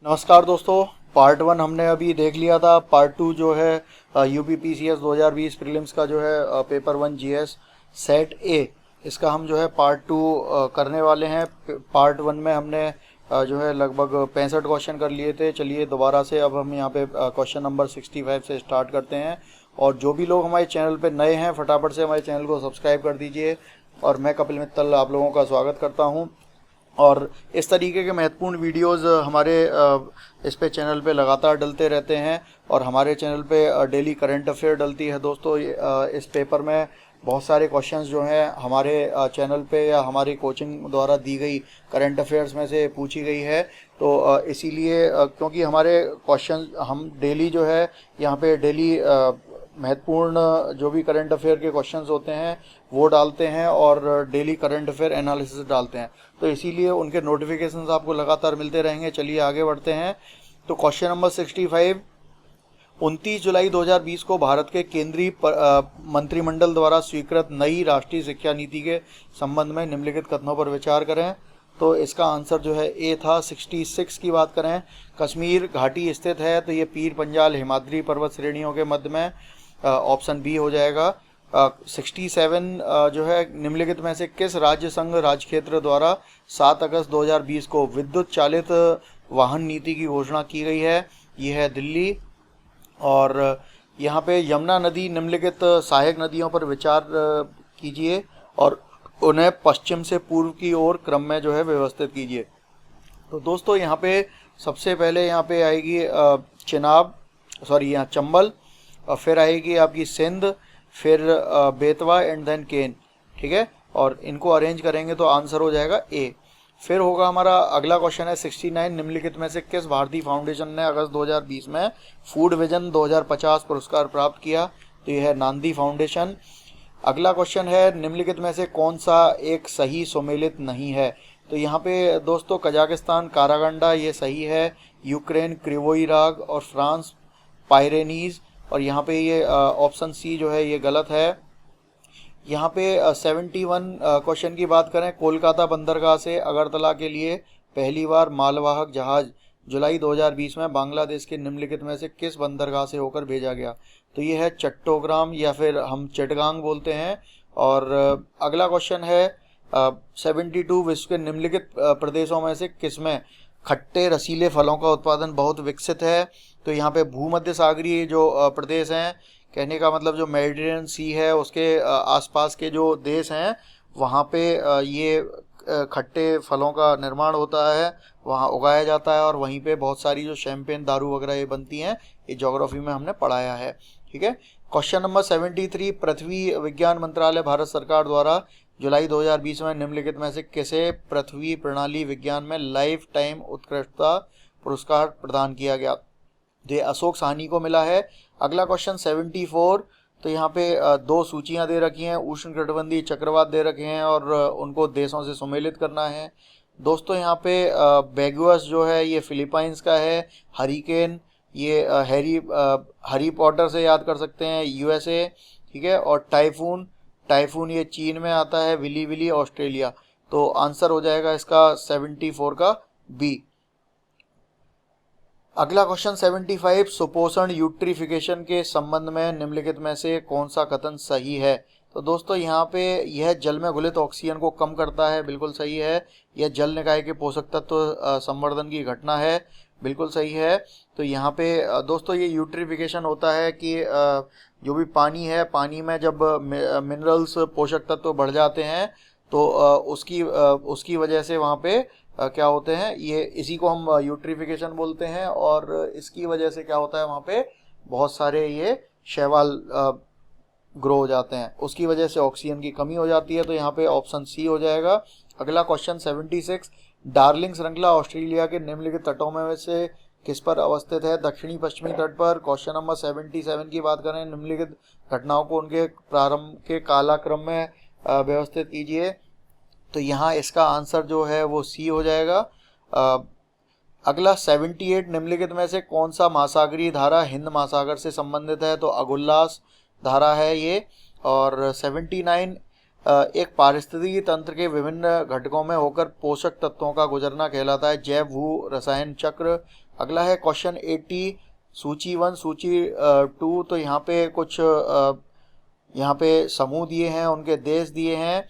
नमस्कार दोस्तों। पार्ट 1 हमने अभी देख लिया था। पार्ट 2 जो है यूपीपीसीएस 2020 प्रीलिम्स का जो है पेपर 1 जीएस सेट ए, इसका हम जो है पार्ट 2 करने वाले हैं। पार्ट 1 में हमने जो है लगभग 65 क्वेश्चन कर लिए थे। चलिए दोबारा से अब हम यहाँ पे क्वेश्चन नंबर 65 से स्टार्ट करते हैं। और जो भी लोग हमारे चैनल पे नए हैं फटाफट से हमारे चैनल को सब्सक्राइब कर दीजिए। और मैं कपिल मित्तल आप लोगों का स्वागत करता हूँ। और इस तरीके के महत्वपूर्ण वीडियोस हमारे इस पे चैनल पे लगातार डलते रहते हैं। और हमारे चैनल पे डेली करंट अफेयर डलती है दोस्तों। इस पेपर में बहुत सारे क्वेश्चंस जो हैं हमारे चैनल पे या हमारी कोचिंग द्वारा दी गई करंट अफेयर्स में से पूछी गई है। तो इसीलिए क्योंकि हमारे क्वेश्चन हम डेली जो है यहाँ पे डेली महत्वपूर्ण जो भी करंट अफेयर के क्वेश्चंस होते हैं वो डालते हैं और डेली करंट अफेयर एनालिसिस डालते हैं, तो इसीलिए उनके नोटिफिकेशंस आपको लगातार मिलते रहेंगे। चलिए आगे बढ़ते हैं। तो क्वेश्चन नंबर 65, 29 जुलाई 2020 को भारत के केंद्रीय मंत्रिमंडल द्वारा स्वीकृत नई राष्ट्रीय शिक्षा नीति के संबंध में निम्नलिखित कथनों पर विचार करें। तो इसका आंसर जो है ए था। 66 की बात करें, कश्मीर घाटी स्थित है, तो ये पीर पंजाल हिमाद्री पर्वत श्रेणियों के मध्य में, ऑप्शन बी हो जाएगा। 67 जो है, निम्नलिखित में से किस राज्य संघ राज्य क्षेत्र द्वारा 7 अगस्त 2020 को विद्युत चालित वाहन नीति की घोषणा की गई है? ये है दिल्ली। और यहाँ पे यमुना नदी निम्नलिखित सहायक नदियों पर विचार कीजिए और उन्हें पश्चिम से पूर्व की ओर क्रम में जो है व्यवस्थित कीजिए। तो दोस्तों यहाँ पे सबसे पहले यहाँ पे आएगी यहाँ चंबल, और फिर आएगी आपकी सिंध, फिर बेतवा एंड देन केन। ठीक है, और इनको अरेंज करेंगे तो आंसर हो जाएगा ए। फिर होगा हमारा अगला क्वेश्चन है 69, निम्नलिखित में से किस भारतीय फाउंडेशन ने अगस्त 2020 में फूड विजन 2050 पुरस्कार प्राप्त किया? तो यह है नांदी फाउंडेशन। अगला क्वेश्चन है, निम्नलिखित में से कौन सा एक सही सुमेलित नहीं है? तो यहाँ पे दोस्तों कजाकिस्तान कारागंडा ये सही है, यूक्रेन क्रिवोई राग और फ्रांस पायरेनीज, और यहाँ पे ये ऑप्शन सी जो है ये गलत है। यहाँ पे 71 क्वेश्चन की बात करें, कोलकाता बंदरगाह से अगरतला के लिए पहली बार मालवाहक जहाज जुलाई 2020 में बांग्लादेश के निम्नलिखित में से किस बंदरगाह से होकर भेजा गया? तो ये है चट्टोग्राम या फिर हम चिटगांग बोलते हैं। और अगला क्वेश्चन है 72, विश्व के निम्नलिखित प्रदेशों में से किसमें खट्टे रसीले फलों का उत्पादन बहुत विकसित है? तो यहाँ पे भूमध्य सागरीय जो प्रदेश हैं, कहने का मतलब जो मेडिटेरेनियन सी है उसके आसपास के जो देश हैं वहाँ पे ये खट्टे फलों का निर्माण होता है, वहाँ उगाया जाता है, और वहीं पे बहुत सारी जो शैंपेन दारू वगैरह ये बनती हैं, ये ज्योग्राफी में हमने पढ़ाया है। ठीक है। क्वेश्चन नंबर 73, पृथ्वी विज्ञान मंत्रालय भारत सरकार द्वारा जुलाई 2020 में निम्नलिखित में से किसे पृथ्वी प्रणाली विज्ञान में लाइफ टाइम उत्कृष्टता पुरस्कार प्रदान किया गया? ये अशोक साहनी को मिला है। अगला क्वेश्चन 74, तो यहाँ पे दो सूचियाँ दे रखी हैं, उष्णकटिबंधीय चक्रवात दे रखे हैं और उनको देशों से सुमेलित करना है। दोस्तों यहाँ पे बेगुअस जो है ये फिलीपाइंस का है, हरिकेन ये हैरी पॉटर से याद कर सकते हैं, यूएसए। ठीक है, और टाइफून ये चीन में आता है, विली विली ऑस्ट्रेलिया। तो आंसर हो जाएगा इसका 74 का बी। अगला क्वेश्चन 75, सुपोषण यूट्रिफिकेशन के संबंध में निम्नलिखित में से कौन सा कथन सही है? तो दोस्तों यहाँ पे यह जल में घुलित ऑक्सीजन को कम करता है, बिल्कुल सही है। यह जल निकाय के पोषक तत्व संवर्धन की घटना है, बिल्कुल सही है। तो यहाँ पे दोस्तों ये यूट्रिफिकेशन होता है कि जो भी पानी है, पानी में जब मिनरल्स पोषक तत्व बढ़ जाते हैं तो उसकी वजह से वहाँ पे क्या होते हैं, ये इसी को हम यूट्रिफिकेशन बोलते हैं। और इसकी वजह से क्या होता है, वहाँ पे बहुत सारे ये शैवाल ग्रो हो जाते हैं, उसकी वजह से ऑक्सीजन की कमी हो जाती है। तो यहाँ पे ऑप्शन सी हो जाएगा। अगला क्वेश्चन 76, डार्लिंग श्रृंखला ऑस्ट्रेलिया के निम्नलिखित तटों में से किस पर अवस्थित है? दक्षिणी पश्चिमी तट पर। क्वेश्चन नंबर 77 की बात करें, निम्नलिखित घटनाओं को उनके प्रारंभ के कालक्रम में व्यवस्थित कीजिए। तो यहाँ इसका आंसर जो है वो सी हो जाएगा। अगला 78, निम्नलिखित में से कौन सा महासागरीय धारा हिंद महासागर से संबंधित है? तो अगुल्लास धारा है ये। और 79, एक पारिस्थितिकी तंत्र के विभिन्न घटकों में होकर पोषक तत्वों का गुजरना कहलाता है जैव भू रसायन चक्र। अगला है क्वेश्चन 80, सूची 1, सूची 2। तो यहाँ पे कुछ यहाँ पे समूह दिए हैं, उनके देश दिए हैं।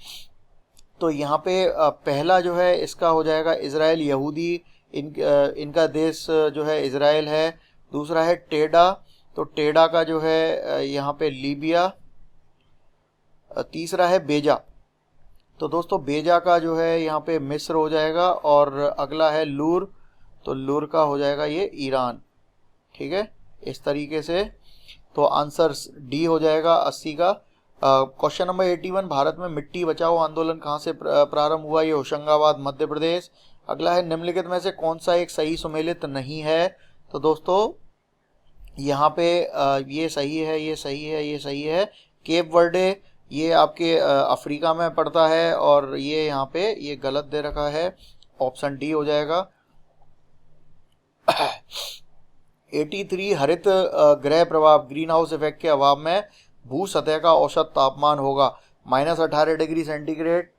तो यहाँ पे पहला जो है इसका हो जाएगा इजराइल, यहूदी, इनका देश जो है इजराइल है। दूसरा है टेडा, तो टेडा का जो है यहाँ पे लीबिया। तीसरा है बेजा, तो दोस्तों बेजा का जो है यहाँ पे मिस्र हो जाएगा। और अगला है लूर, तो लूर का हो जाएगा ये ईरान। ठीक है, इस तरीके से तो आंसर डी हो जाएगा 80 का। क्वेश्चन नंबर 81, भारत में मिट्टी बचाओ आंदोलन कहाँ से प्रारंभ हुआ? ये होशंगाबाद, मध्य प्रदेश। अगला है निम्नलिखित में से कौन सा एक सही सुमेलित नहीं है? तो दोस्तों यहाँ पे ये सही है, ये सही है, ये सही है। केप वर्डे ये आपके अफ्रीका में पड़ता है, और ये यहाँ पे ये गलत दे रखा है, ऑप्शन डी हो जाएगा। 83, हरित ग्रह प्रभाव, ग्रीन हाउस इफेक्ट के अभाव में भू सतह का औसत तापमान होगा -18 डिग्री सेंटीग्रेड।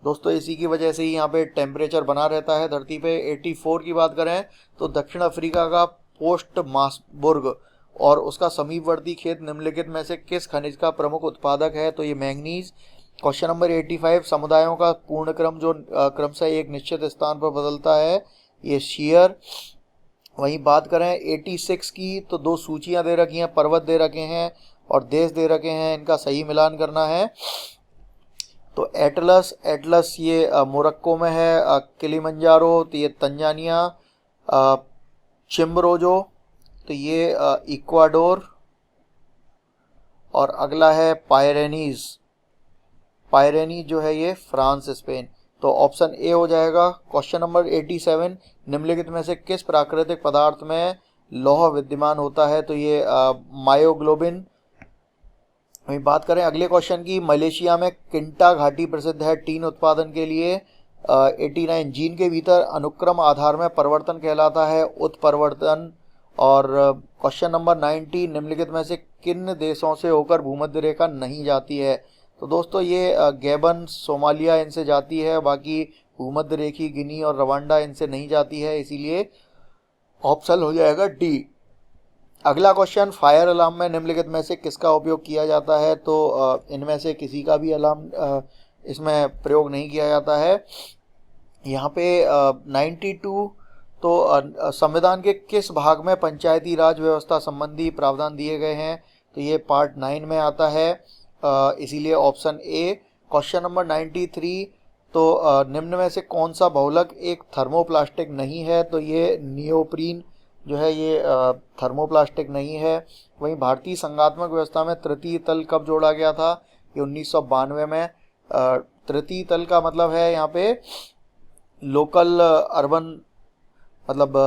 दोस्तों इसी की वजह से ही यहाँ पे टेम्परेचर बना रहता है धरती पे। 84 की बात करें तो दक्षिण अफ्रीका का पोस्ट मासबुर्ग और उसका समीपवर्ती खेत निम्नलिखित में से किस खनिज का प्रमुख उत्पादक है? तो ये मैंगनीज। क्वेश्चन नंबर 85, समुदायों का पूर्ण क्रम जो क्रमशः एक निश्चित स्थान पर बदलता है, ये शेयर। वहीं बात करें 86 की, तो दो सूचियां दे रखी हैं, पर्वत दे रखे हैं और देश दे रखे हैं, इनका सही मिलान करना है। तो एटलस ये मोरक्को में है। किलिमंजारो तो ये तंजानिया। चिम्बरोजो तो ये इक्वाडोर। और अगला है पायरेनीज जो है ये फ्रांस, स्पेन। तो ऑप्शन ए हो जाएगा। क्वेश्चन नंबर 87, निम्नलिखित में से किस प्राकृतिक पदार्थ में लौह विद्यमान होता है? तो ये मायोग्लोबिन। वहीं बात करें अगले क्वेश्चन की, मलेशिया में किंटा घाटी प्रसिद्ध है टीन उत्पादन के लिए। 89, जीन के भीतर अनुक्रम आधार में परिवर्तन कहलाता है उत्परिवर्तन। और क्वेश्चन नंबर 90, निम्नलिखित में से किन देशों से होकर भूमध्य रेखा नहीं जाती है? तो दोस्तों ये गैबन, सोमालिया इनसे जाती है, बाकी भूमध्य रेखी गिनी और रवांडा इनसे नहीं जाती है, इसीलिए ऑप्शन हो जाएगा डी। अगला क्वेश्चन, फायर अलार्म में निम्नलिखित में से किसका उपयोग किया जाता है? तो इनमें से किसी का भी अलार्म इसमें प्रयोग नहीं किया जाता है। यहाँ पे 92, तो संविधान के किस भाग में पंचायती राज व्यवस्था संबंधी प्रावधान दिए गए हैं? तो ये पार्ट 9 में आता है, इसीलिए ऑप्शन ए। क्वेश्चन नंबर 93, तो निम्न में से कौन सा बहुलक एक थर्मोप्लास्टिक नहीं है? तो ये नियोप्रीन जो है ये थर्मोप्लास्टिक नहीं है। वहीं भारतीय संघात्मक व्यवस्था में तृतीय तल कब जोड़ा गया था? ये 1992 में। तृतीय तल का मतलब है यहाँ पे लोकल अर्बन, मतलब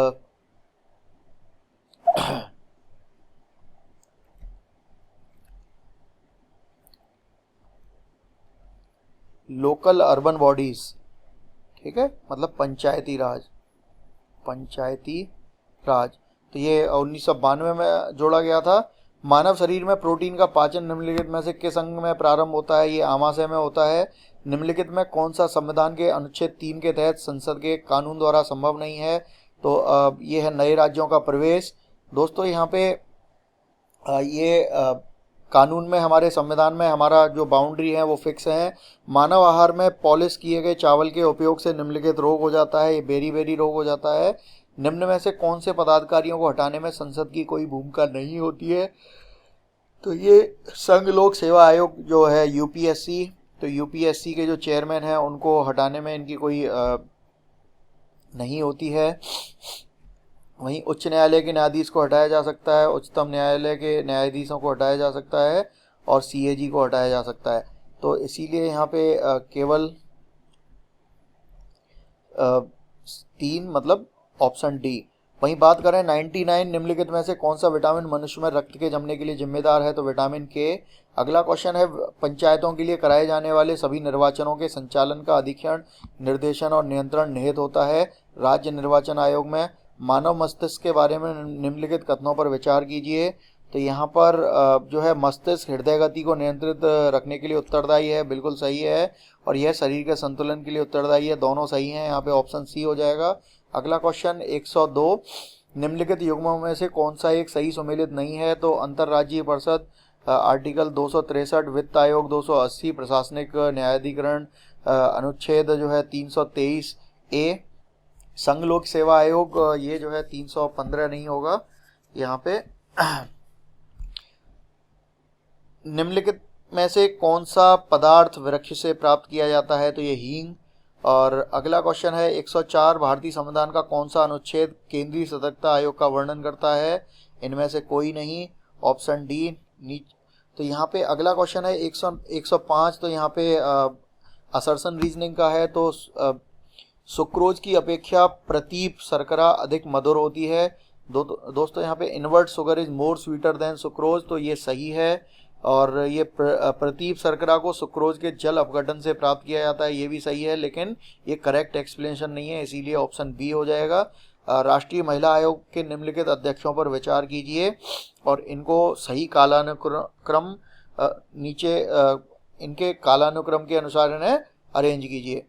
लोकल अर्बन बॉडीज। ठीक है, मतलब पंचायती राज। तो ये 1992 में जोड़ा गया था। मानव शरीर में प्रोटीन का पाचन निम्नलिखित में से किस अंग में प्रारंभ होता है? ये आमाशय में होता है। निम्नलिखित में कौन सा संविधान के अनुच्छेद 3 के तहत संसद के कानून द्वारा संभव नहीं है? तो ये है नए राज्यों का प्रवेश। दोस्तों यहाँ पे ये कानून में, हमारे संविधान में हमारा जो बाउंड्री है वो फिक्स है। मानव आहार में पॉलिश किए गए चावल के उपयोग से निम्नलिखित रोग हो जाता है, ये बेरी रोग हो जाता है। निम्न में से कौन से पदाधिकारियों को हटाने में संसद की कोई भूमिका नहीं होती है? तो ये संघ लोक सेवा आयोग जो है यूपीएससी, तो यूपीएससी के जो चेयरमैन हैं उनको हटाने में इनकी कोई नहीं होती है। वहीं उच्च न्यायालय के न्यायाधीश को हटाया जा सकता है, उच्चतम न्यायालय के न्यायाधीशों को हटाया जा सकता है और सीएजी को हटाया जा सकता है। तो इसीलिए यहाँ पे केवल 3, मतलब ऑप्शन डी। वहीं बात करें 99, निम्नलिखित में से कौन सा विटामिन मनुष्य में रक्त के जमने के लिए जिम्मेदार है? तो विटामिन के। अगला क्वेश्चन है, पंचायतों के लिए कराए जाने वाले सभी निर्वाचनों के संचालन का अधिक्षण, निर्देशन और नियंत्रण निहित होता है राज्य निर्वाचन आयोग में। मानव मस्तिष्क के बारे में निम्नलिखित कथनों पर विचार कीजिए। तो यहाँ पर जो है मस्तिष्क हृदय गति को नियंत्रित रखने के लिए उत्तरदायी है, बिल्कुल सही है। और यह शरीर के संतुलन के लिए उत्तरदायी है, दोनों सही हैं। यहाँ पे ऑप्शन सी हो जाएगा। अगला क्वेश्चन 102, निम्नलिखित युग्मों में से कौन सा एक सही सुमेलित नहीं है? तो अंतर्राज्यीय परिषद आर्टिकल 263, वित्त आयोग 280, प्रशासनिक न्यायाधिकरण अनुच्छेद जो है 323 ए, संघ लोक सेवा आयोग ये जो है 315 नहीं होगा यहाँ पे। निम्नलिखित में से कौन सा पदार्थ वृक्ष से प्राप्त किया जाता है? तो ये हींग। और अगला क्वेश्चन है 104, भारतीय संविधान का कौन सा अनुच्छेद केंद्रीय सतर्कता आयोग का वर्णन करता है? इनमें से कोई नहीं, ऑप्शन डी। तो यहाँ पे अगला क्वेश्चन है 105, तो यहाँ पे असर्शन रीजनिंग का है। तो सुक्रोज की अपेक्षा प्रतीप शर्करा अधिक मधुर होती है। दोस्तों यहाँ पे invert sugar is more sweeter than sucrose, तो ये सही है। और ये प्रतीप शर्करा को सुक्रोज के जल अपघटन से प्राप्त किया जाता है, ये भी सही है, लेकिन ये करेक्ट एक्सप्लेनेशन नहीं है, इसीलिए ऑप्शन बी हो जाएगा। राष्ट्रीय महिला आयोग के निम्नलिखित अध्यक्षों पर विचार कीजिए और इनको सही कालानुक्रम नीचे इनके कालानुक्रम के अनुसार इन्हें अरेंज कीजिए।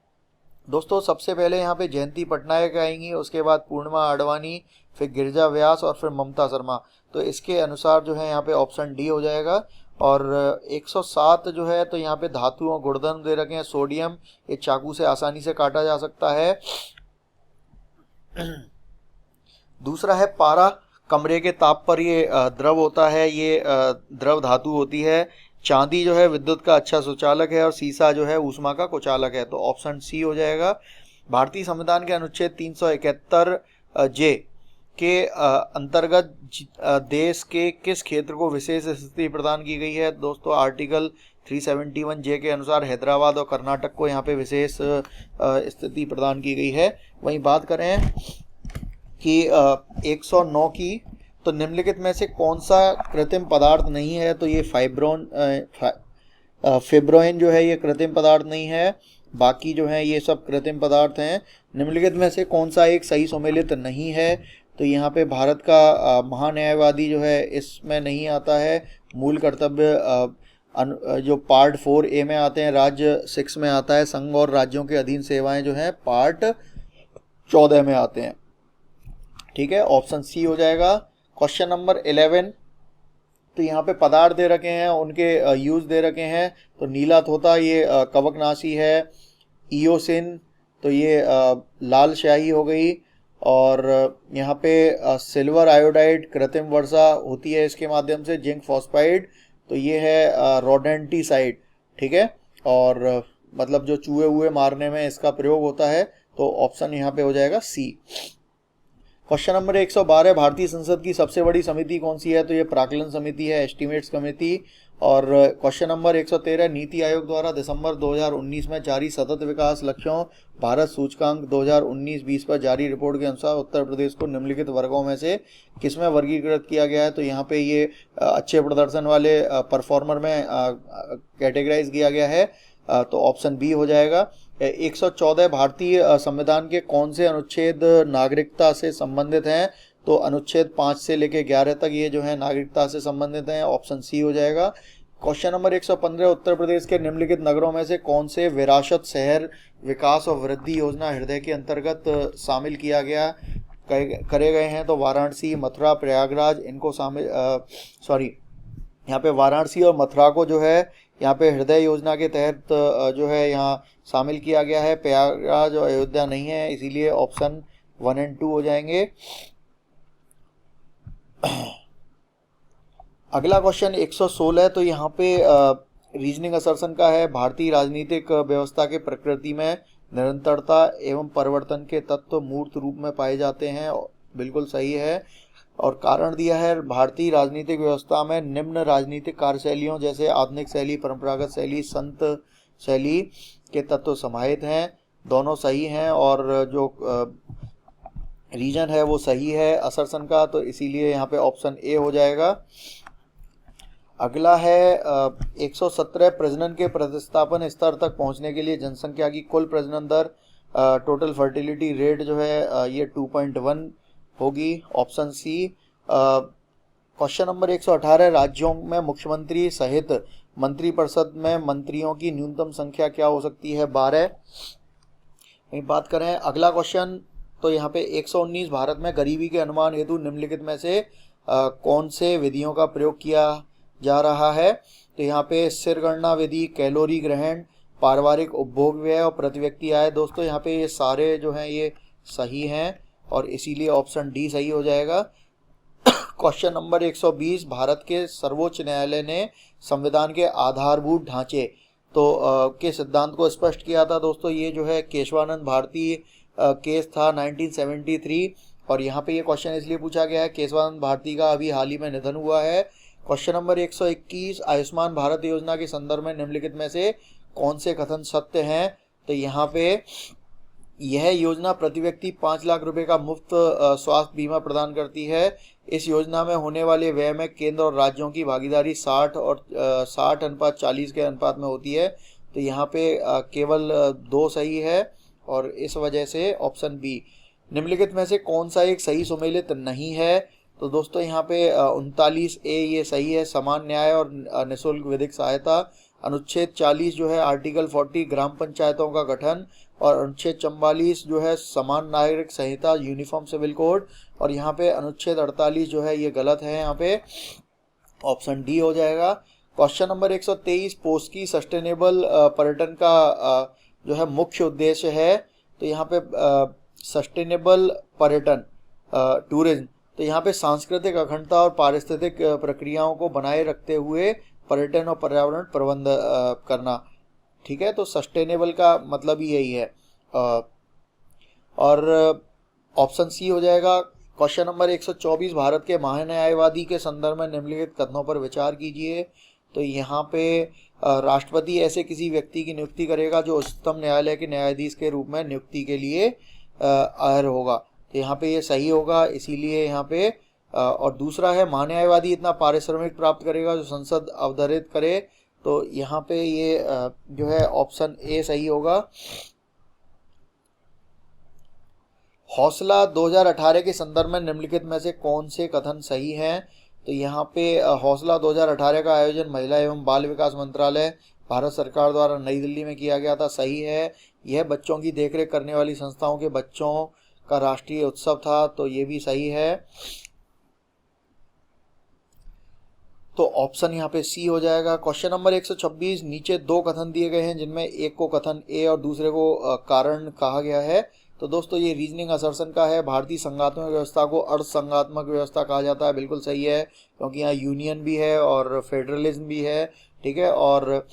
दोस्तों सबसे पहले यहाँ पे जयंती पटनायक आएंगी, उसके बाद पूर्णिमा आडवाणी, फिर गिरिजा व्यास और फिर ममता शर्मा। तो इसके अनुसार जो है यहाँ पे ऑप्शन डी हो जाएगा। और 107 जो है तो यहाँ पे धातुओं गुणधर्म दे रखे हैं। सोडियम ये चाकू से आसानी से काटा जा सकता है। दूसरा है पारा, कमरे के ताप पर ये द्रव होता है, ये द्रव धातु होती है। चांदी जो है विद्युत का अच्छा सुचालक है और सीसा जो है ऊष्मा का कुचालक है, तो ऑप्शन सी हो जाएगा। भारतीय संविधान के अनुच्छेद 371 जे के अंतर्गत देश के किस क्षेत्र को विशेष स्थिति प्रदान की गई है? दोस्तों आर्टिकल 371 जे के अनुसार हैदराबाद और कर्नाटक को यहाँ पे विशेष स्थिति प्रदान की गई है। वहीं बात करें कि 109 की, तो निम्नलिखित में से कौन सा कृत्रिम पदार्थ नहीं है? तो ये फिब्रोइन जो है ये कृत्रिम पदार्थ नहीं है, बाकी जो है ये सब कृत्रिम पदार्थ हैं। निम्नलिखित में से कौन सा एक सही सुमेलित नहीं है? तो यहाँ पे भारत का महान्यायवादी जो है इसमें नहीं आता है। मूल कर्तव्य जो पार्ट 4A में आते हैं, राज्य 6 में आता है। संघ और राज्यों के अधीन सेवाएं जो हैं पार्ट 14 में आते हैं। ठीक है, ऑप्शन सी हो जाएगा। क्वेश्चन नंबर 11, तो यहाँ पे पदार्थ दे रखे हैं, उनके यूज दे रखे हैं। तो नीला तोता ये कवकनाशी है। इयोसिन तो ये लाल स्याही हो गई। और यहाँ पे सिल्वर आयोडाइड कृत्रिम वर्षा होती है इसके माध्यम से। जिंक फॉस्फाइड तो ये है रोडेंटिसाइड, ठीक है, और मतलब जो चूहे हुए मारने में इसका प्रयोग होता है। तो ऑप्शन यहाँ पे हो जाएगा सी। क्वेश्चन नंबर 112, भारतीय संसद की सबसे बड़ी समिति कौन सी है? तो ये प्राक्कलन समिति है, एस्टिमेट्स कमेटी। और क्वेश्चन नंबर 113, नीति आयोग द्वारा दिसंबर 2019 में जारी सतत विकास लक्ष्यों भारत सूचकांक 2019-20 पर जारी रिपोर्ट के अनुसार उत्तर प्रदेश को निम्नलिखित वर्गों में से किसमें वर्गीकृत किया गया है? तो यहाँ पे ये अच्छे प्रदर्शन वाले परफॉर्मर में कैटेगराइज किया गया है, तो ऑप्शन बी हो जाएगा। 114, भारतीय संविधान के कौन से अनुच्छेद नागरिकता से संबंधित हैं? तो अनुच्छेद 5 से लेकर 11 तक ये जो है नागरिकता से संबंधित हैं, ऑप्शन सी हो जाएगा। क्वेश्चन नंबर 115, उत्तर प्रदेश के निम्नलिखित नगरों में से कौन से विरासत शहर विकास और वृद्धि योजना हृदय के अंतर्गत शामिल किया गया करे गए हैं? तो वाराणसी, मथुरा, प्रयागराज इनको शामिल यहाँ पे वाराणसी और मथुरा को जो है यहाँ पे हृदय योजना के तहत जो है यहाँ शामिल किया गया है। प्रयागराज और अयोध्या नहीं है, इसीलिए ऑप्शन 1 और 2 हो जाएंगे। अगला क्वेश्चन 116, तो यहाँ पे रीजनिंग असर्शन का है। भारतीय राजनीतिक व्यवस्था के प्रकृति में निरंतरता एवं परिवर्तन के तत्व मूर्त रूप में पाए जाते हैं, बिल्कुल सही है। और कारण दिया है, भारतीय राजनीतिक व्यवस्था में निम्न राजनीतिक कार्यशैलियों जैसे आधुनिक शैली, परंपरागत शैली, संत शैली के तत्व समाहित हैं, दोनों सही हैं। और जो रीजन है वो सही है असर्शन का, तो इसीलिए यहाँ पे ऑप्शन ए हो जाएगा। अगला है 117, प्रजनन के प्रतिस्थापन स्तर तक पहुँचने के लिए जनसंख्या की कुल प्रजनन दर टोटल फर्टिलिटी रेट जो है ये 2.1 होगी, ऑप्शन सी। क्वेश्चन नंबर 118, राज्यों में मुख्यमंत्री सहित मंत्रिपरिषद में मंत्रियों की न्यूनतम संख्या क्या हो सकती है? 12। बात करें अगला क्वेश्चन तो यहाँ पे 119 भारत में गरीबी के अनुमान हेतु निम्नलिखित में से कौन से विधियों का प्रयोग किया जा रहा है। तो यहाँ पे सिर गणना विधि, कैलोरी ग्रहण, पारिवारिक उपभोग व्यय और प्रति व्यक्ति आय। दोस्तों यहाँ पे ये सारे जो हैं ये सही हैं और इसीलिए ऑप्शन डी सही हो जाएगा। क्वेश्चन नंबर 120, भारत के सर्वोच्च न्यायालय ने संविधान के आधारभूत ढांचे के सिद्धांत को स्पष्ट किया था। दोस्तों ये जो है केशवानंद भारती केस था 1973 और यहाँ पे ये क्वेश्चन इसलिए पूछा गया है, केशवानंद भारती का अभी हाल ही में निधन हुआ है। क्वेश्चन नंबर 121, आयुष्मान भारत योजना के संदर्भ में निम्नलिखित में से कौन से कथन सत्य हैं। तो यहाँ पे यह योजना प्रति व्यक्ति 5 लाख रुपए का मुफ्त स्वास्थ्य बीमा प्रदान करती है। इस योजना में होने वाले व्यय में केंद्र और राज्यों की भागीदारी 60:40 के अनुपात में होती है। तो यहाँ पे केवल 2 सही है और इस वजह से ऑप्शन बी। निम्नलिखित में से कौन सा एक सही सुमेलित नहीं है। तो दोस्तों यहाँ पे 39A ये सही है, समान न्याय और निःशुल्क विधिक सहायता। अनुच्छेद 40 जो है आर्टिकल 40 ग्राम पंचायतों का गठन और अनुच्छेद 44 जो है समान नागरिक संहिता यूनिफॉर्म सिविल कोड और यहाँ पे अनुच्छेद 48 जो है ये गलत है, यहाँ पे ऑप्शन डी हो जाएगा। क्वेश्चन नंबर 123, पोस्की सस्टेनेबल पर्यटन का जो है मुख्य उद्देश्य है। तो यहाँ पे सस्टेनेबल पर्यटन टूरिज्म, तो यहाँ पे सांस्कृतिक अखंडता और पारिस्थितिक प्रक्रियाओं को बनाए रखते हुए पर्यटन और पर्यावरण प्रबंध करना। ठीक है, तो सस्टेनेबल का मतलब ही यही है और ऑप्शन सी हो जाएगा। क्वेश्चन नंबर 124, भारत के महान्यायवादी के संदर्भ में निम्नलिखित कथनों पर विचार कीजिए। तो यहाँ पे राष्ट्रपति ऐसे किसी व्यक्ति की नियुक्ति करेगा जो उच्चतम न्यायालय के न्यायाधीश के रूप में नियुक्ति के लिए अर्ह होगा। तो यहाँ पे ये सही होगा, इसीलिए यहाँ पे और दूसरा है महान्यायवादी इतना पारिश्रमिक प्राप्त करेगा जो संसद अवधारित करे। तो यहाँ पे ये जो है ऑप्शन ए सही होगा। हौसला 2018 के संदर्भ में निम्नलिखित में से कौन से कथन सही हैं। तो यहाँ पे हौसला 2018 का आयोजन महिला एवं बाल विकास मंत्रालय भारत सरकार द्वारा नई दिल्ली में किया गया था, सही है। यह बच्चों की देखरेख करने वाली संस्थाओं के बच्चों का राष्ट्रीय उत्सव था, तो ये भी सही है। तो ऑप्शन यहाँ पे सी हो जाएगा। क्वेश्चन नंबर 126, नीचे 2 कथन दिए गए हैं जिनमें एक को कथन ए और दूसरे को कारण कहा गया है। तो दोस्तों ये रीजनिंग असर्शन का है। भारतीय संघात्मक व्यवस्था को अर्ध संघात्मक व्यवस्था कहा जाता है, बिल्कुल सही है, क्योंकि यहाँ यूनियन भी है और फेडरलिज्म भी है। ठीक है, और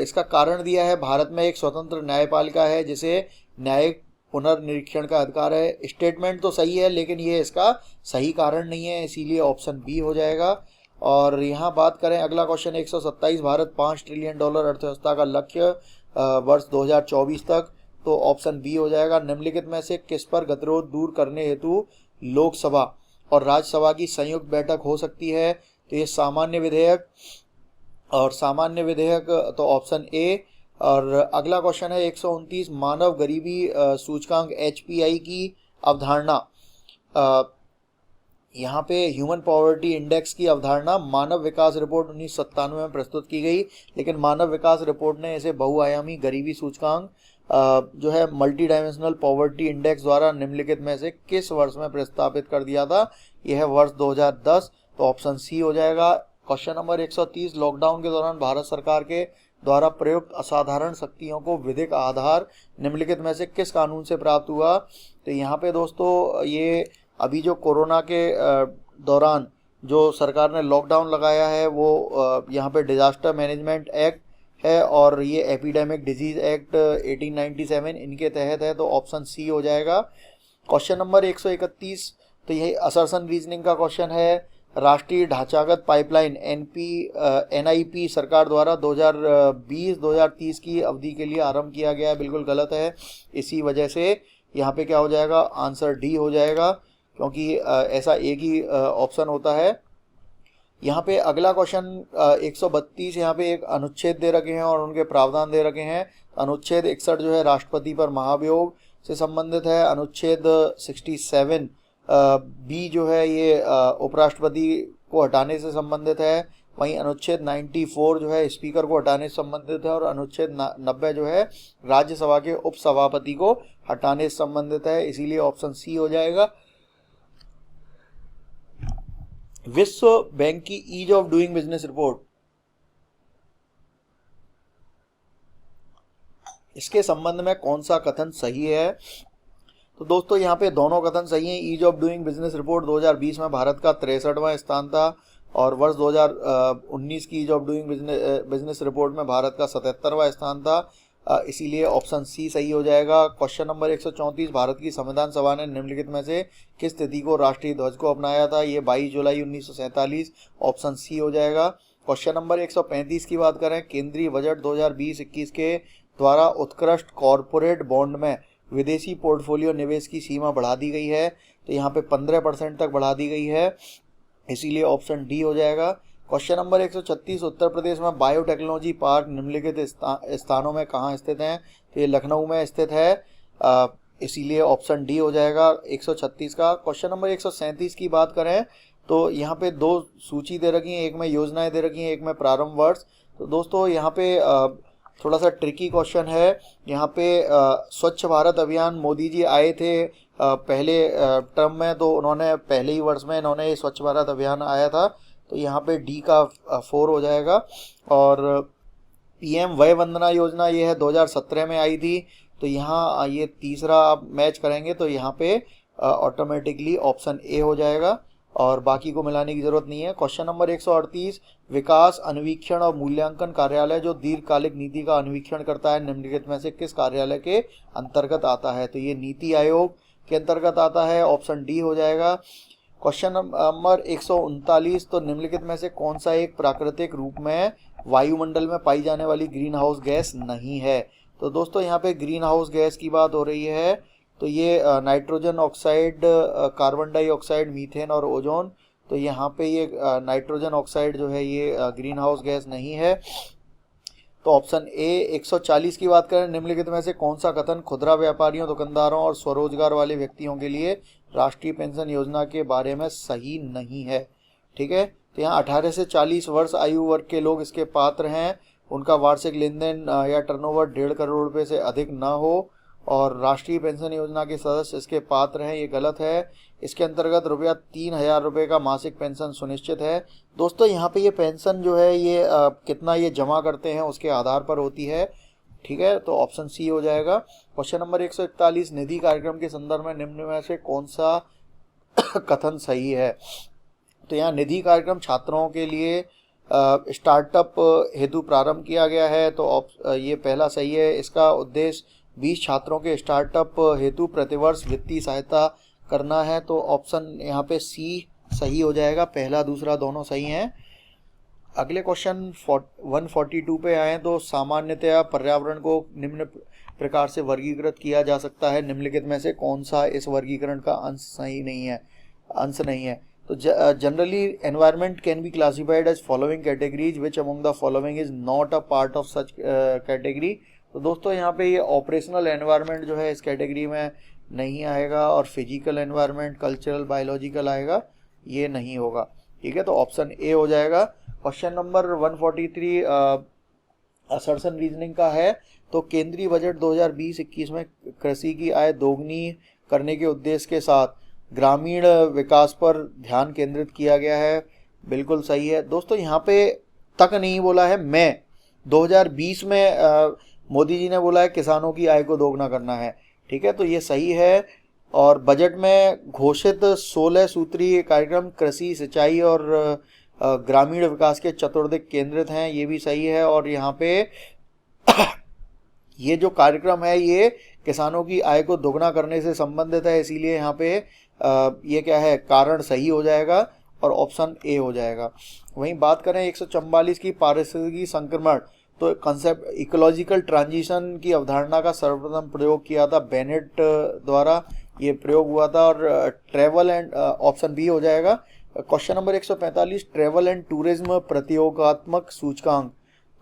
इसका कारण दिया है, भारत में एक स्वतंत्र न्यायपालिका है जिसे न्यायिक पुनर्निरीक्षण का अधिकार है। स्टेटमेंट तो सही है लेकिन ये इसका सही कारण नहीं है, इसीलिए ऑप्शन बी हो जाएगा। और यहाँ बात करें अगला क्वेश्चन 127, भारत $5 ट्रिलियन अर्थव्यवस्था का लक्ष्य वर्ष 2024 तक, तो ऑप्शन बी हो जाएगा। निम्नलिखित में से किस पर गतिरोध दूर करने हेतु लोकसभा और राज्यसभा की संयुक्त बैठक हो सकती है। तो ये सामान्य विधेयक और सामान्य विधेयक, तो ऑप्शन ए। और अगला क्वेश्चन है 129, मानव गरीबी सूचकांक HPI की अवधारणा। यहाँ पे ह्यूमन पॉवर्टी इंडेक्स की अवधारणा मानव विकास रिपोर्ट 1997 में प्रस्तुत की गई, लेकिन मानव विकास रिपोर्ट ने इसे बहुआयामी गरीबी सूचकांक जो है मल्टी डायमेंशनल पॉवर्टी इंडेक्स द्वारा निम्नलिखित में से किस वर्ष में प्रस्तावित कर दिया था। यह है वर्ष 2010, तो ऑप्शन सी हो जाएगा। क्वेश्चन नंबर 130, लॉकडाउन के दौरान भारत सरकार के द्वारा प्रयुक्त असाधारण शक्तियों को विधिक आधार निम्नलिखित में से किस कानून से प्राप्त हुआ। तो यहाँ पे दोस्तों ये अभी जो कोरोना के दौरान जो सरकार ने लॉकडाउन लगाया है वो यहाँ पे डिजास्टर मैनेजमेंट एक्ट है और ये एपिडेमिक डिजीज एक्ट 1897 इनके तहत है, तो ऑप्शन सी हो जाएगा। क्वेश्चन नंबर 131, तो यही असर्शन रीजनिंग का क्वेश्चन है। राष्ट्रीय ढांचागत पाइपलाइन NIP सरकार द्वारा 2020-2030 की अवधि के लिए आरंभ किया गया है, बिल्कुल गलत है। इसी वजह से यहाँ पे क्या हो जाएगा, आंसर डी हो जाएगा, क्योंकि ऐसा एक ही ऑप्शन होता है। यहाँ पे अगला क्वेश्चन 132, यहाँ पे एक अनुच्छेद दे रखे हैं और उनके प्रावधान दे रखे हैं। अनुच्छेद 61 जो है राष्ट्रपति पर महाभियोग से संबंधित है। अनुच्छेद 67 बी जो है ये उपराष्ट्रपति को हटाने से संबंधित है। वहीं अनुच्छेद 94 जो है स्पीकर को हटाने से संबंधित है, और अनुच्छेद 90 जो है राज्यसभा के उपसभापति को हटाने से संबंधित है, इसीलिए ऑप्शन सी हो जाएगा। विश्व बैंक की ease of doing business report, इसके संबंध में कौन सा कथन सही है? तो दोस्तों यहाँ पे दोनों कथन सही हैं। Ease of doing business report 2020 में भारत का 63वां स्थान था, और वर्ष 2019 की ease of doing business report में भारत का 77वां स्थान था, इसीलिए ऑप्शन सी सही हो जाएगा। क्वेश्चन नंबर 134, भारत की संविधान सभा ने निम्नलिखित में से किस तिथि को राष्ट्रीय ध्वज को अपनाया था? ये 22 जुलाई 1947, ऑप्शन सी हो जाएगा। क्वेश्चन नंबर 135 की बात करें, केंद्रीय बजट 2020-21 के द्वारा उत्कृष्ट कॉरपोरेट बॉन्ड में विदेशी पोर्टफोलियो निवेश की सीमा बढ़ा दी गई है, तो यहाँ पे 15% तक बढ़ा दी गई है, इसीलिए ऑप्शन डी हो जाएगा। क्वेश्चन नंबर 136, उत्तर प्रदेश में बायोटेक्नोलॉजी पार्क निम्नलिखित स्थानों में कहाँ स्थित हैं? तो ये लखनऊ में स्थित है, इसीलिए ऑप्शन डी हो जाएगा 136 का। क्वेश्चन नंबर 137 की बात करें तो यहाँ पे दो सूची दे रखी हैं, एक में योजनाएं दे रखी हैं, एक में प्रारंभ वर्ष। तो दोस्तों यहाँ पे थोड़ा सा ट्रिकी क्वेश्चन है। यहाँ पे स्वच्छ भारत अभियान मोदी जी आए थे पहले टर्म में, तो उन्होंने पहले ही वर्ष में इन्होंने स्वच्छ भारत अभियान आया था, तो यहाँ पे डी का 4 हो जाएगा। और पीएम वय वंदना योजना ये है 2017 में आई थी, तो यहाँ ये तीसरा आप मैच करेंगे तो यहाँ पे ऑटोमेटिकली ऑप्शन ए हो जाएगा, और बाकी को मिलाने की जरूरत नहीं है। क्वेश्चन नंबर 138, विकास अन्वीक्षण और मूल्यांकन कार्यालय जो दीर्घकालिक नीति का अन्वीक्षण करता है निम्नलिखित में से किस कार्यालय के अंतर्गत आता है? तो ये नीति आयोग के अंतर्गत आता है, ऑप्शन डी हो जाएगा। क्वेश्चन नंबर 139, तो निम्नलिखित में से कौन सा एक प्राकृतिक रूप में वायुमंडल में पाई जाने वाली ग्रीन हाउस गैस नहीं है? तो दोस्तों यहाँ पे ग्रीन हाउस गैस की बात हो रही है, तो ये nitrogen oxide, carbon dioxide, methane और ओजोन, तो यहाँ पे ये नाइट्रोजन ऑक्साइड जो है ये ग्रीन हाउस गैस नहीं है, तो ऑप्शन ए। 140 की बात करें, निम्नलिखित में से कौन सा कथन खुदरा व्यापारियों, दुकानदारों और स्वरोजगार वाले व्यक्तियों के लिए राष्ट्रीय पेंशन योजना के बारे में सही नहीं है? ठीक है, तो यहाँ 18 से 40 वर्ष आयु वर्ग के लोग इसके पात्र हैं, उनका वार्षिक लेन देन या टर्नओवर 1.5 करोड़ रुपए से अधिक ना हो, और राष्ट्रीय पेंशन योजना के सदस्य इसके पात्र हैं, ये गलत है। इसके अंतर्गत ₹3000 का मासिक पेंशन सुनिश्चित है। दोस्तों यहाँ पे ये पेंशन जो है ये कितना ये जमा करते हैं उसके आधार पर होती है, ठीक है, तो ऑप्शन सी हो जाएगा। क्वेश्चन नंबर 141, निधि कार्यक्रम के संदर्भ में निम्न में से कौन सा कथन सही है? तो यहाँ निधि कार्यक्रम छात्रों के लिए स्टार्टअप हेतु प्रारंभ किया गया है, तो ये पहला सही है। इसका उद्देश्य 20 छात्रों के स्टार्टअप हेतु प्रतिवर्ष वित्तीय सहायता करना है, तो ऑप्शन यहाँ पे सी सही हो जाएगा, पहला दूसरा दोनों सही हैं। अगले क्वेश्चन 142 पे आए तो सामान्यतया पर्यावरण को निम्न प्रकार से वर्गीकृत किया जा सकता है, निम्नलिखित में से कौन सा इस वर्गीकरण का अंश नहीं है? तो generally environment can be classified as following categories, which among the following is not a part of such category. तो दोस्तों यहाँ पे ये ऑपरेशनल एनवायरनमेंट जो है इस कैटेगरी में नहीं आएगा, और फिजिकल एनवायरनमेंट, कल्चरल, बायोलॉजिकल आएगा, ये नहीं होगा, ठीक है, तो ऑप्शन ए हो जाएगा। क्वेश्चन नंबर 143 असर्शन रीजनिंग का है, तो केंद्रीय बजट 2020-21 में कृषि की आय दोगुनी करने के उद्देश्य के साथ ग्रामीण विकास पर ध्यान केंद्रित किया गया है, बिल्कुल सही है। दोस्तों यहाँ पे तक नहीं बोला है, मैं 2020 में मोदी जी ने बोला है किसानों की आय को दोगुना करना है, ठीक है, तो ये सही है। और बजट में घोषित 16 सूत्रीय कार्यक्रम कृषि, सिंचाई और ग्रामीण विकास के चतुर्दिक केंद्रित हैं, ये भी सही है। और यहाँ पे ये जो कार्यक्रम है ये किसानों की आय को दोगुना करने से संबंधित है, इसीलिए यहाँ पे ये क्या है, कारण सही हो जाएगा और ऑप्शन ए हो जाएगा। वहीं बात करें 144 की पारिस्थितिकी संक्रमण, तो कंसेप्ट इकोलॉजिकल ट्रांजिशन की अवधारणा का सर्वप्रथम प्रयोग किया था बेनेट द्वारा, ये प्रयोग हुआ था। और ट्रैवल एंड ऑप्शन बी हो जाएगा। Question number 145, travel and tourism प्रतियोगात्मक सूचकांक,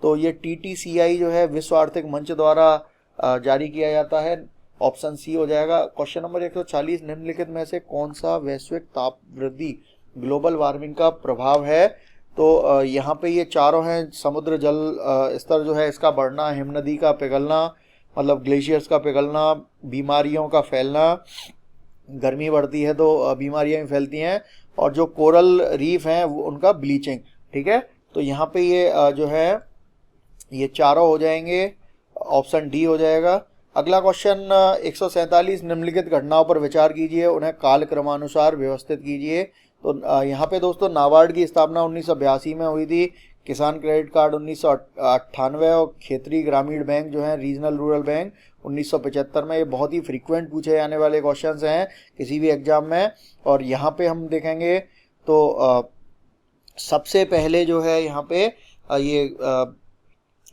तो ये TTCI जो है विश्व आर्थिक मंच द्वारा जारी किया जाता है, ऑप्शन सी हो जाएगा। क्वेश्चन नंबर 140, निम्नलिखित में से कौन सा वैश्विक ताप वृद्धि ग्लोबल वार्मिंग का प्रभाव है? तो यहाँ पे ये चारों हैं, समुद्र जल स्तर जो है इसका बढ़ना, हिमनदी का पिघलना मतलब ग्लेशियर्स का पिघलना, बीमारियों का फैलना, गर्मी बढ़ती है तो बीमारियां भी फैलती हैं, और जो कोरल रीफ हैं उनका ब्लीचिंग। ठीक है, तो यहाँ पे ये जो है ये चारों हो जाएंगे, ऑप्शन डी हो जाएगा। अगला क्वेश्चन 147 निम्नलिखित घटनाओं पर विचार कीजिए, उन्हें कालक्रमानुसार व्यवस्थित कीजिए। तो यहाँ पे दोस्तों नाबार्ड की स्थापना 1982 में हुई थी, किसान क्रेडिट कार्ड 1998 और क्षेत्रीय ग्रामीण बैंक जो है रीजनल रूरल बैंक 1975 में। ये बहुत ही फ्रीक्वेंट पूछे जाने वाले क्वेश्चंस हैं किसी भी एग्जाम में। और यहाँ पे हम देखेंगे तो सबसे पहले जो है यहाँ पे ये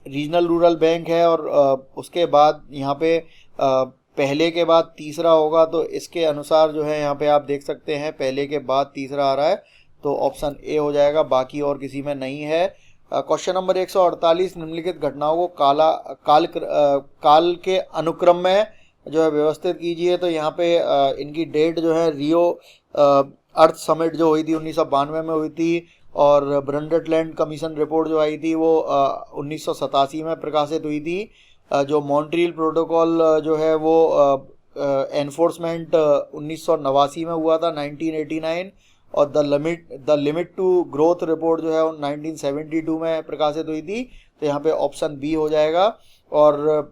रीजनल रूरल बैंक है, और उसके बाद यहाँ पे पहले के बाद तीसरा होगा, तो इसके अनुसार जो है यहाँ पे आप देख सकते हैं पहले के बाद तीसरा आ रहा है, तो ऑप्शन ए हो जाएगा, बाकी और किसी में नहीं है। क्वेश्चन नंबर 148 निम्नलिखित घटनाओं को काल के अनुक्रम में जो है व्यवस्थित कीजिए। तो यहाँ पे इनकी डेट जो है रियो अर्थ समिट जो हुई थी 1992 में हुई थी, और ब्रंडटलैंड कमीशन रिपोर्ट जो आई थी वो 1987 में प्रकाशित हुई थी। जो मॉन्ट्रियल प्रोटोकॉल जो है वो एनफोर्समेंट 1989 में हुआ था 1989, और the limit to growth report जो है 1972 में प्रकाशित हुई थी। तो यहाँ पे ऑप्शन बी हो जाएगा। और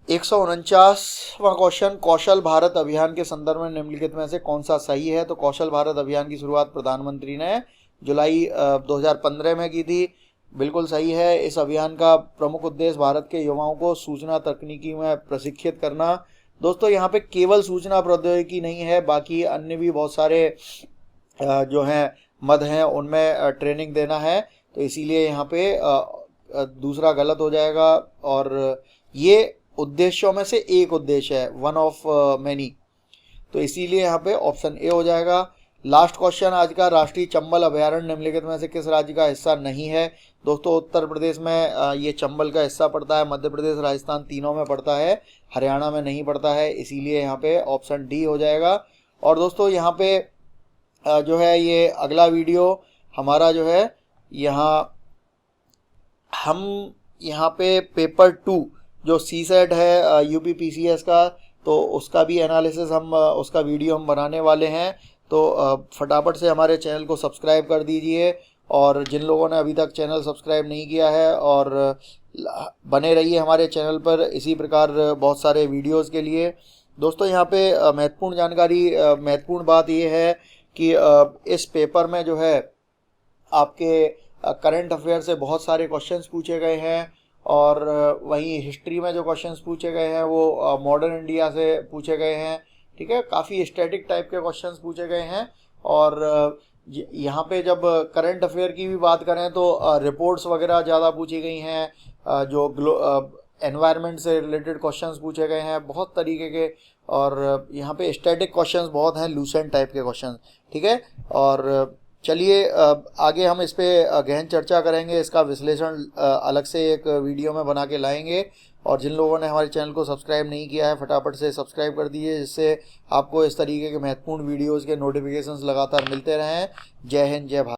149वां क्वेश्चन, कौशल भारत अभियान के संदर्भ में निम्नलिखित में से कौन सा सही है। तो कौशल भारत अभियान की शुरुआत प्रधानमंत्री ने जुलाई 2015 में की थी, बिल्कुल सही है। इस अभियान का प्रमुख उद्देश्य भारत के युवाओं को सूचना तकनीकी में प्रशिक्षित करना। दोस्तों यहाँ पे केवल सूचना प्रौद्योगिकी नहीं है, बाकी अन्य भी बहुत सारे जो हैं मद हैं उनमें ट्रेनिंग देना है, तो इसीलिए यहाँ पे दूसरा गलत हो जाएगा। और ये उद्देश्यों में से एक उद्देश्य है, वन ऑफ मैनी, तो इसीलिए यहाँ पे ऑप्शन ए हो जाएगा। लास्ट क्वेश्चन आज का, राष्ट्रीय चंबल अभयारण्य निम्नलिखित में से किस राज्य का हिस्सा नहीं है। दोस्तों उत्तर प्रदेश में ये चंबल का हिस्सा पड़ता है, मध्य प्रदेश राजस्थान तीनों में पड़ता है, हरियाणा में नहीं पड़ता है, इसीलिए यहाँ पे ऑप्शन डी हो जाएगा। और दोस्तों यहाँ पे जो है ये अगला वीडियो हमारा जो है हम यहाँ पे पेपर 2 जो सीसेट है यूपी पीसीएस का, तो उसका भी एनालिसिस उसका वीडियो हम बनाने वाले हैं। तो फटाफट से हमारे चैनल को सब्सक्राइब कर दीजिए, और जिन लोगों ने अभी तक चैनल सब्सक्राइब नहीं किया है, और बने रहिए हमारे चैनल पर इसी प्रकार बहुत सारे वीडियोस के लिए। दोस्तों यहाँ पे महत्वपूर्ण जानकारी, महत्वपूर्ण बात ये है कि इस पेपर में जो है आपके करंट अफेयर से बहुत सारे क्वेश्चंस पूछे गए हैं, और वहीं हिस्ट्री में जो क्वेश्चंस पूछे गए हैं वो मॉडर्न इंडिया से पूछे गए हैं। ठीक है, काफ़ी स्टैटिक टाइप के क्वेश्चंस पूछे गए हैं। और यहाँ पे जब करंट अफेयर की भी बात करें तो रिपोर्ट्स वगैरह ज़्यादा पूछी गई हैं, जो एनवायरनमेंट से रिलेटेड क्वेश्चंस पूछे गए हैं बहुत तरीके के, और यहाँ पे स्टैटिक क्वेश्चंस बहुत हैं, लूसेंट टाइप के क्वेश्चंस। ठीक है, और चलिए आगे हम इस पे गहन चर्चा करेंगे, इसका विश्लेषण अलग से एक वीडियो में बना के लाएंगे। और जिन लोगों ने हमारे चैनल को सब्सक्राइब नहीं किया है फटाफट से सब्सक्राइब कर दीजिए, जिससे आपको इस तरीके के महत्वपूर्ण वीडियोज़ के नोटिफिकेशंस लगातार मिलते रहें। जय हिंद, जय भारत।